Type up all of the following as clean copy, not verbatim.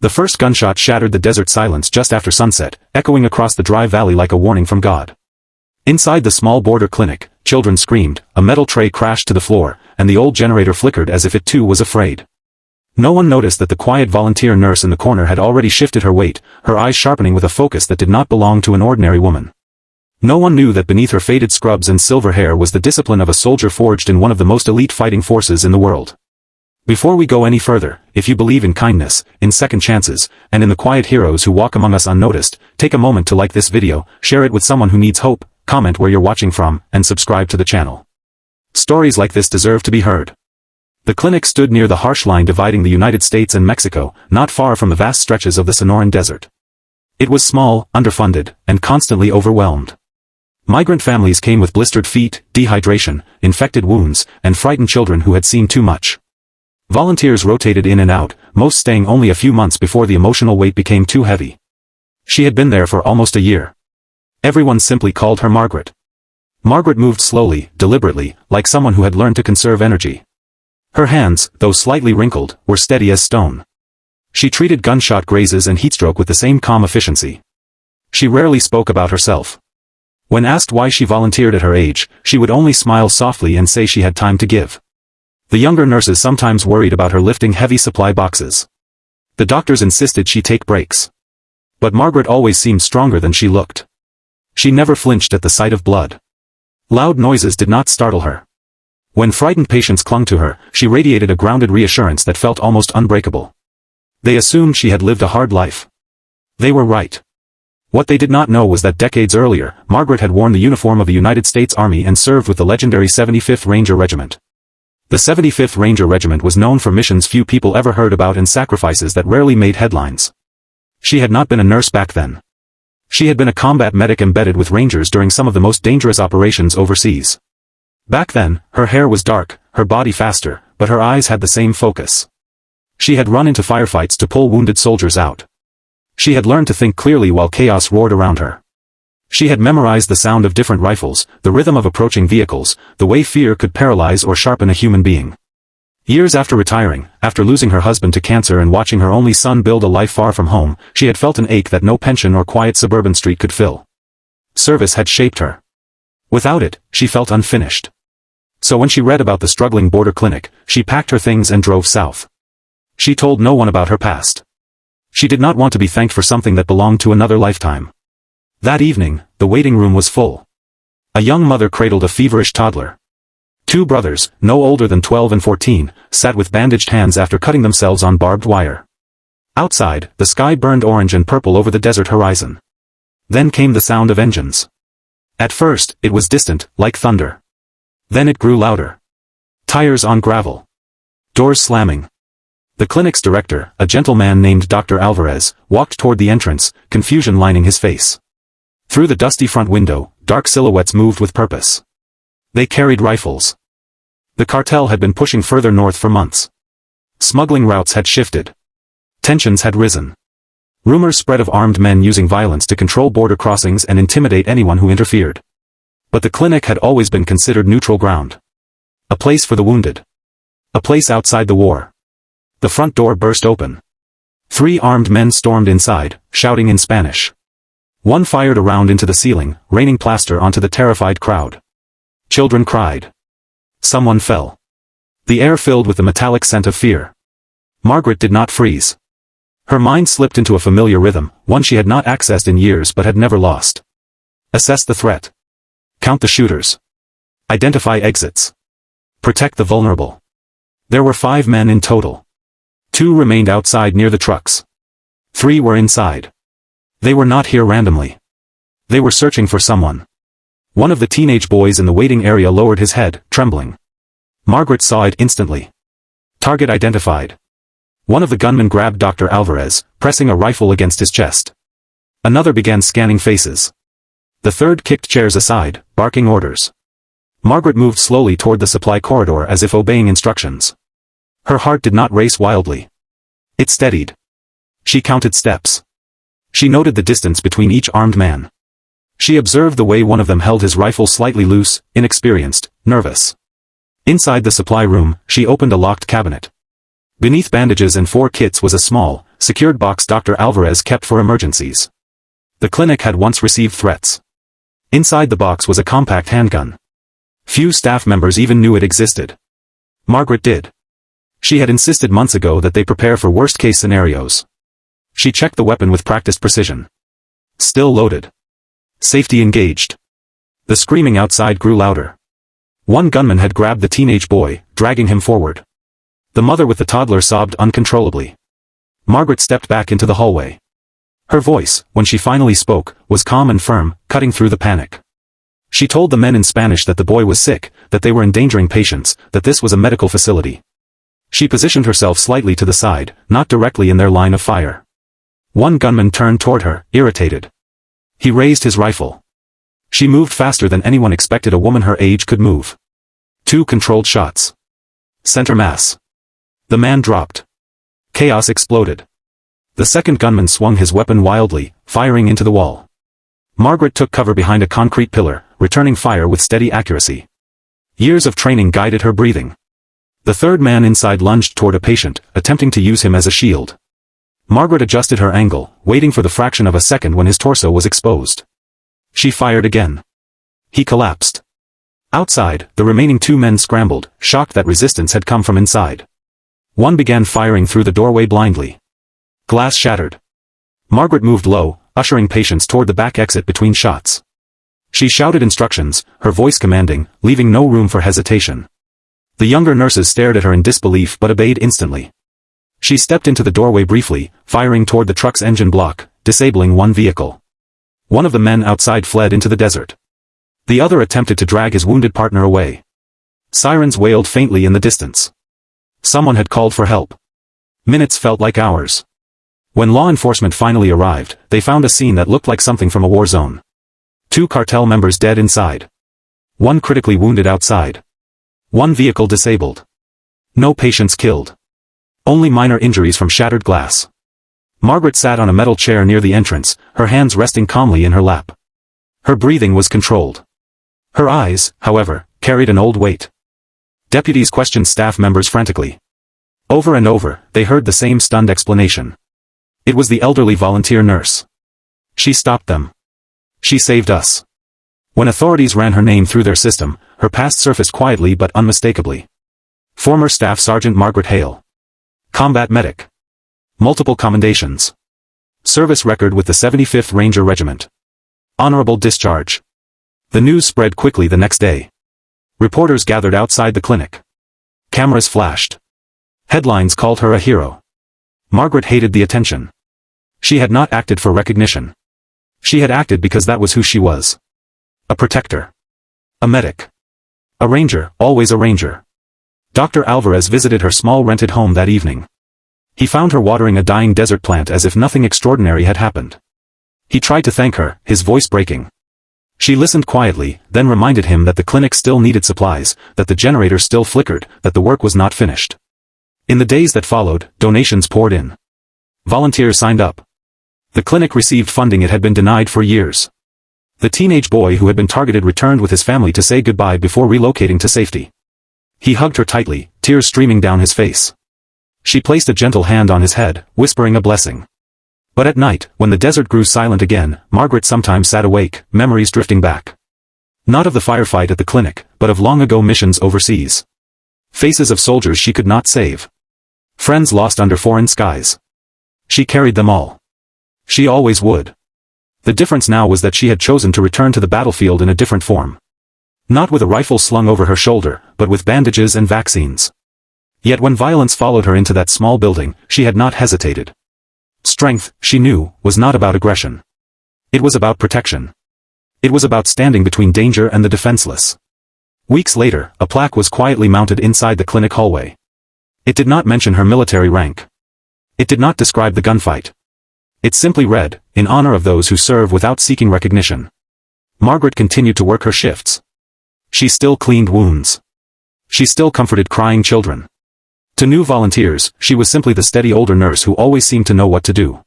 The first gunshot shattered the desert silence just after sunset, echoing across the dry valley like a warning from God. Inside the small border clinic, children screamed, a metal tray crashed to the floor, and the old generator flickered as if it too was afraid. No one noticed that the quiet volunteer nurse in the corner had already shifted her weight, her eyes sharpening with a focus that did not belong to an ordinary woman. No one knew that beneath her faded scrubs and silver hair was the discipline of a soldier forged in one of the most elite fighting forces in the world. Before we go any further, if you believe in kindness, in second chances, and in the quiet heroes who walk among us unnoticed, take a moment to like this video, share it with someone who needs hope, comment where you're watching from, and subscribe to the channel. Stories like this deserve to be heard. The clinic stood near the harsh line dividing the United States and Mexico, not far from the vast stretches of the Sonoran Desert. It was small, underfunded, and constantly overwhelmed. Migrant families came with blistered feet, dehydration, infected wounds, and frightened children who had seen too much. Volunteers rotated in and out, most staying only a few months before the emotional weight became too heavy. She had been there for almost a year. Everyone simply called her Margaret. Margaret moved slowly, deliberately, like someone who had learned to conserve energy. Her hands, though slightly wrinkled, were steady as stone. She treated gunshot grazes and heatstroke with the same calm efficiency. She rarely spoke about herself. When asked why she volunteered at her age, she would only smile softly and say she had time to give. The younger nurses sometimes worried about her lifting heavy supply boxes. The doctors insisted she take breaks. But Margaret always seemed stronger than she looked. She never flinched at the sight of blood. Loud noises did not startle her. When frightened patients clung to her, she radiated a grounded reassurance that felt almost unbreakable. They assumed she had lived a hard life. They were right. What they did not know was that decades earlier, Margaret had worn the uniform of the United States Army and served with the legendary 75th Ranger Regiment. The 75th Ranger Regiment was known for missions few people ever heard about and sacrifices that rarely made headlines. She had not been a nurse back then. She had been a combat medic embedded with Rangers during some of the most dangerous operations overseas. Back then, her hair was dark, her body faster, but her eyes had the same focus. She had run into firefights to pull wounded soldiers out. She had learned to think clearly while chaos roared around her. She had memorized the sound of different rifles, the rhythm of approaching vehicles, the way fear could paralyze or sharpen a human being. Years after retiring, after losing her husband to cancer and watching her only son build a life far from home, she had felt an ache that no pension or quiet suburban street could fill. Service had shaped her. Without it, she felt unfinished. So when she read about the struggling border clinic, she packed her things and drove south. She told no one about her past. She did not want to be thanked for something that belonged to another lifetime. That evening, the waiting room was full. A young mother cradled a feverish toddler. Two brothers, no older than 12 and 14, sat with bandaged hands after cutting themselves on barbed wire. Outside, the sky burned orange and purple over the desert horizon. Then came the sound of engines. At first, it was distant, like thunder. Then it grew louder. Tires on gravel. Doors slamming. The clinic's director, a gentleman named Dr. Alvarez, walked toward the entrance, confusion lining his face. Through the dusty front window, dark silhouettes moved with purpose. They carried rifles. The cartel had been pushing further north for months. Smuggling routes had shifted. Tensions had risen. Rumors spread of armed men using violence to control border crossings and intimidate anyone who interfered. But the clinic had always been considered neutral ground. A place for the wounded. A place outside the war. The front door burst open. 3 armed men stormed inside, shouting in Spanish. One fired a round into the ceiling, raining plaster onto the terrified crowd. Children cried. Someone fell. The air filled with the metallic scent of fear. Margaret did not freeze. Her mind slipped into a familiar rhythm, one she had not accessed in years but had never lost. Assess the threat. Count the shooters. Identify exits. Protect the vulnerable. There were 5 men in total. 2 remained outside near the trucks. 3 were inside. They were not here randomly. They were searching for someone. One of the teenage boys in the waiting area lowered his head, trembling. Margaret saw it instantly. Target identified. One of the gunmen grabbed Dr. Alvarez, pressing a rifle against his chest. Another began scanning faces. The third kicked chairs aside, barking orders. Margaret moved slowly toward the supply corridor as if obeying instructions. Her heart did not race wildly. It steadied. She counted steps. She noted the distance between each armed man. She observed the way one of them held his rifle slightly loose, inexperienced, nervous. Inside the supply room, she opened a locked cabinet. Beneath bandages and 4 kits was a small, secured box Dr. Alvarez kept for emergencies. The clinic had once received threats. Inside the box was a compact handgun. Few staff members even knew it existed. Margaret did. She had insisted months ago that they prepare for worst-case scenarios. She checked the weapon with practiced precision. Still loaded. Safety engaged. The screaming outside grew louder. One gunman had grabbed the teenage boy, dragging him forward. The mother with the toddler sobbed uncontrollably. Margaret stepped back into the hallway. Her voice, when she finally spoke, was calm and firm, cutting through the panic. She told the men in Spanish that the boy was sick, that they were endangering patients, that this was a medical facility. She positioned herself slightly to the side, not directly in their line of fire. One gunman turned toward her, irritated. He raised his rifle. She moved faster than anyone expected a woman her age could move. 2 controlled shots. Center mass. The man dropped. Chaos exploded. The second gunman swung his weapon wildly, firing into the wall. Margaret took cover behind a concrete pillar, returning fire with steady accuracy. Years of training guided her breathing. The third man inside lunged toward a patient, attempting to use him as a shield. Margaret adjusted her angle, waiting for the fraction of a second when his torso was exposed. She fired again. He collapsed. Outside, the remaining 2 men scrambled, shocked that resistance had come from inside. One began firing through the doorway blindly. Glass shattered. Margaret moved low, ushering patients toward the back exit between shots. She shouted instructions, her voice commanding, leaving no room for hesitation. The younger nurses stared at her in disbelief but obeyed instantly. She stepped into the doorway briefly, firing toward the truck's engine block, disabling one vehicle. One of the men outside fled into the desert. The other attempted to drag his wounded partner away. Sirens wailed faintly in the distance. Someone had called for help. Minutes felt like hours. When law enforcement finally arrived, they found a scene that looked like something from a war zone. 2 cartel members dead inside. 1 critically wounded outside. 1 vehicle disabled. No patients killed. Only minor injuries from shattered glass. Margaret sat on a metal chair near the entrance, her hands resting calmly in her lap. Her breathing was controlled. Her eyes, however, carried an old weight. Deputies questioned staff members frantically. Over and over, they heard the same stunned explanation. It was the elderly volunteer nurse. She stopped them. She saved us. When authorities ran her name through their system, her past surfaced quietly but unmistakably. Former Staff Sergeant Margaret Hale. Combat medic. Multiple commendations. Service record with the 75th Ranger Regiment. Honorable discharge. The news spread quickly the next day. Reporters gathered outside the clinic. Cameras flashed. Headlines called her a hero. Margaret hated the attention. She had not acted for recognition. She had acted because that was who she was. A protector. A medic. A ranger, always a ranger. Dr. Alvarez visited her small rented home that evening. He found her watering a dying desert plant as if nothing extraordinary had happened. He tried to thank her, his voice breaking. She listened quietly, then reminded him that the clinic still needed supplies, that the generator still flickered, that the work was not finished. In the days that followed, donations poured in. Volunteers signed up. The clinic received funding it had been denied for years. The teenage boy who had been targeted returned with his family to say goodbye before relocating to safety. He hugged her tightly, tears streaming down his face. She placed a gentle hand on his head, whispering a blessing. But at night, when the desert grew silent again, Margaret sometimes sat awake, memories drifting back. Not of the firefight at the clinic, but of long-ago missions overseas. Faces of soldiers she could not save. Friends lost under foreign skies. She carried them all. She always would. The difference now was that she had chosen to return to the battlefield in a different form. Not with a rifle slung over her shoulder, but with bandages and vaccines. Yet when violence followed her into that small building, she had not hesitated. Strength, she knew, was not about aggression. It was about protection. It was about standing between danger and the defenseless. Weeks later, a plaque was quietly mounted inside the clinic hallway. It did not mention her military rank. It did not describe the gunfight. It simply read, in honor of those who serve without seeking recognition. Margaret continued to work her shifts. She still cleaned wounds. She still comforted crying children. To new volunteers, she was simply the steady older nurse who always seemed to know what to do.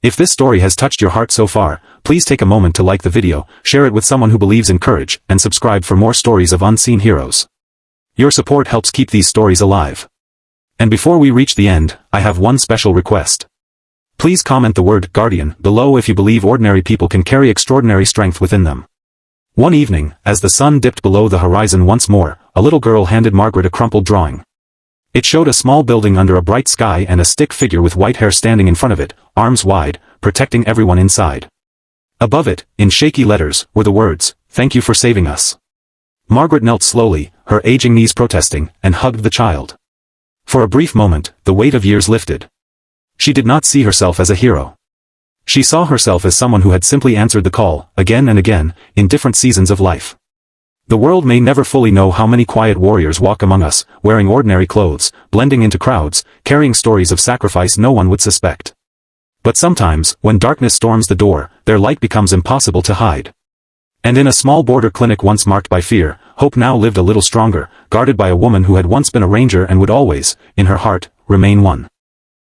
If this story has touched your heart so far, please take a moment to like the video, share it with someone who believes in courage, and subscribe for more stories of unseen heroes. Your support helps keep these stories alive. And And before we reach the end, I have one special request. Please comment the word guardian below if you believe ordinary people can carry extraordinary strength within them. One evening, as the sun dipped below the horizon once more, a little girl handed Margaret a crumpled drawing. It showed a small building under a bright sky and a stick figure with white hair standing in front of it, arms wide, protecting everyone inside. Above it, in shaky letters, were the words, "Thank you for saving us." Margaret knelt slowly, her aging knees protesting, and hugged the child. For a brief moment, the weight of years lifted. She did not see herself as a hero. She saw herself as someone who had simply answered the call, again and again, in different seasons of life. The world may never fully know how many quiet warriors walk among us, wearing ordinary clothes, blending into crowds, carrying stories of sacrifice no one would suspect. But sometimes, when darkness storms the door, their light becomes impossible to hide. And in a small border clinic once marked by fear, hope now lived a little stronger, guarded by a woman who had once been a ranger and would always, in her heart, remain one.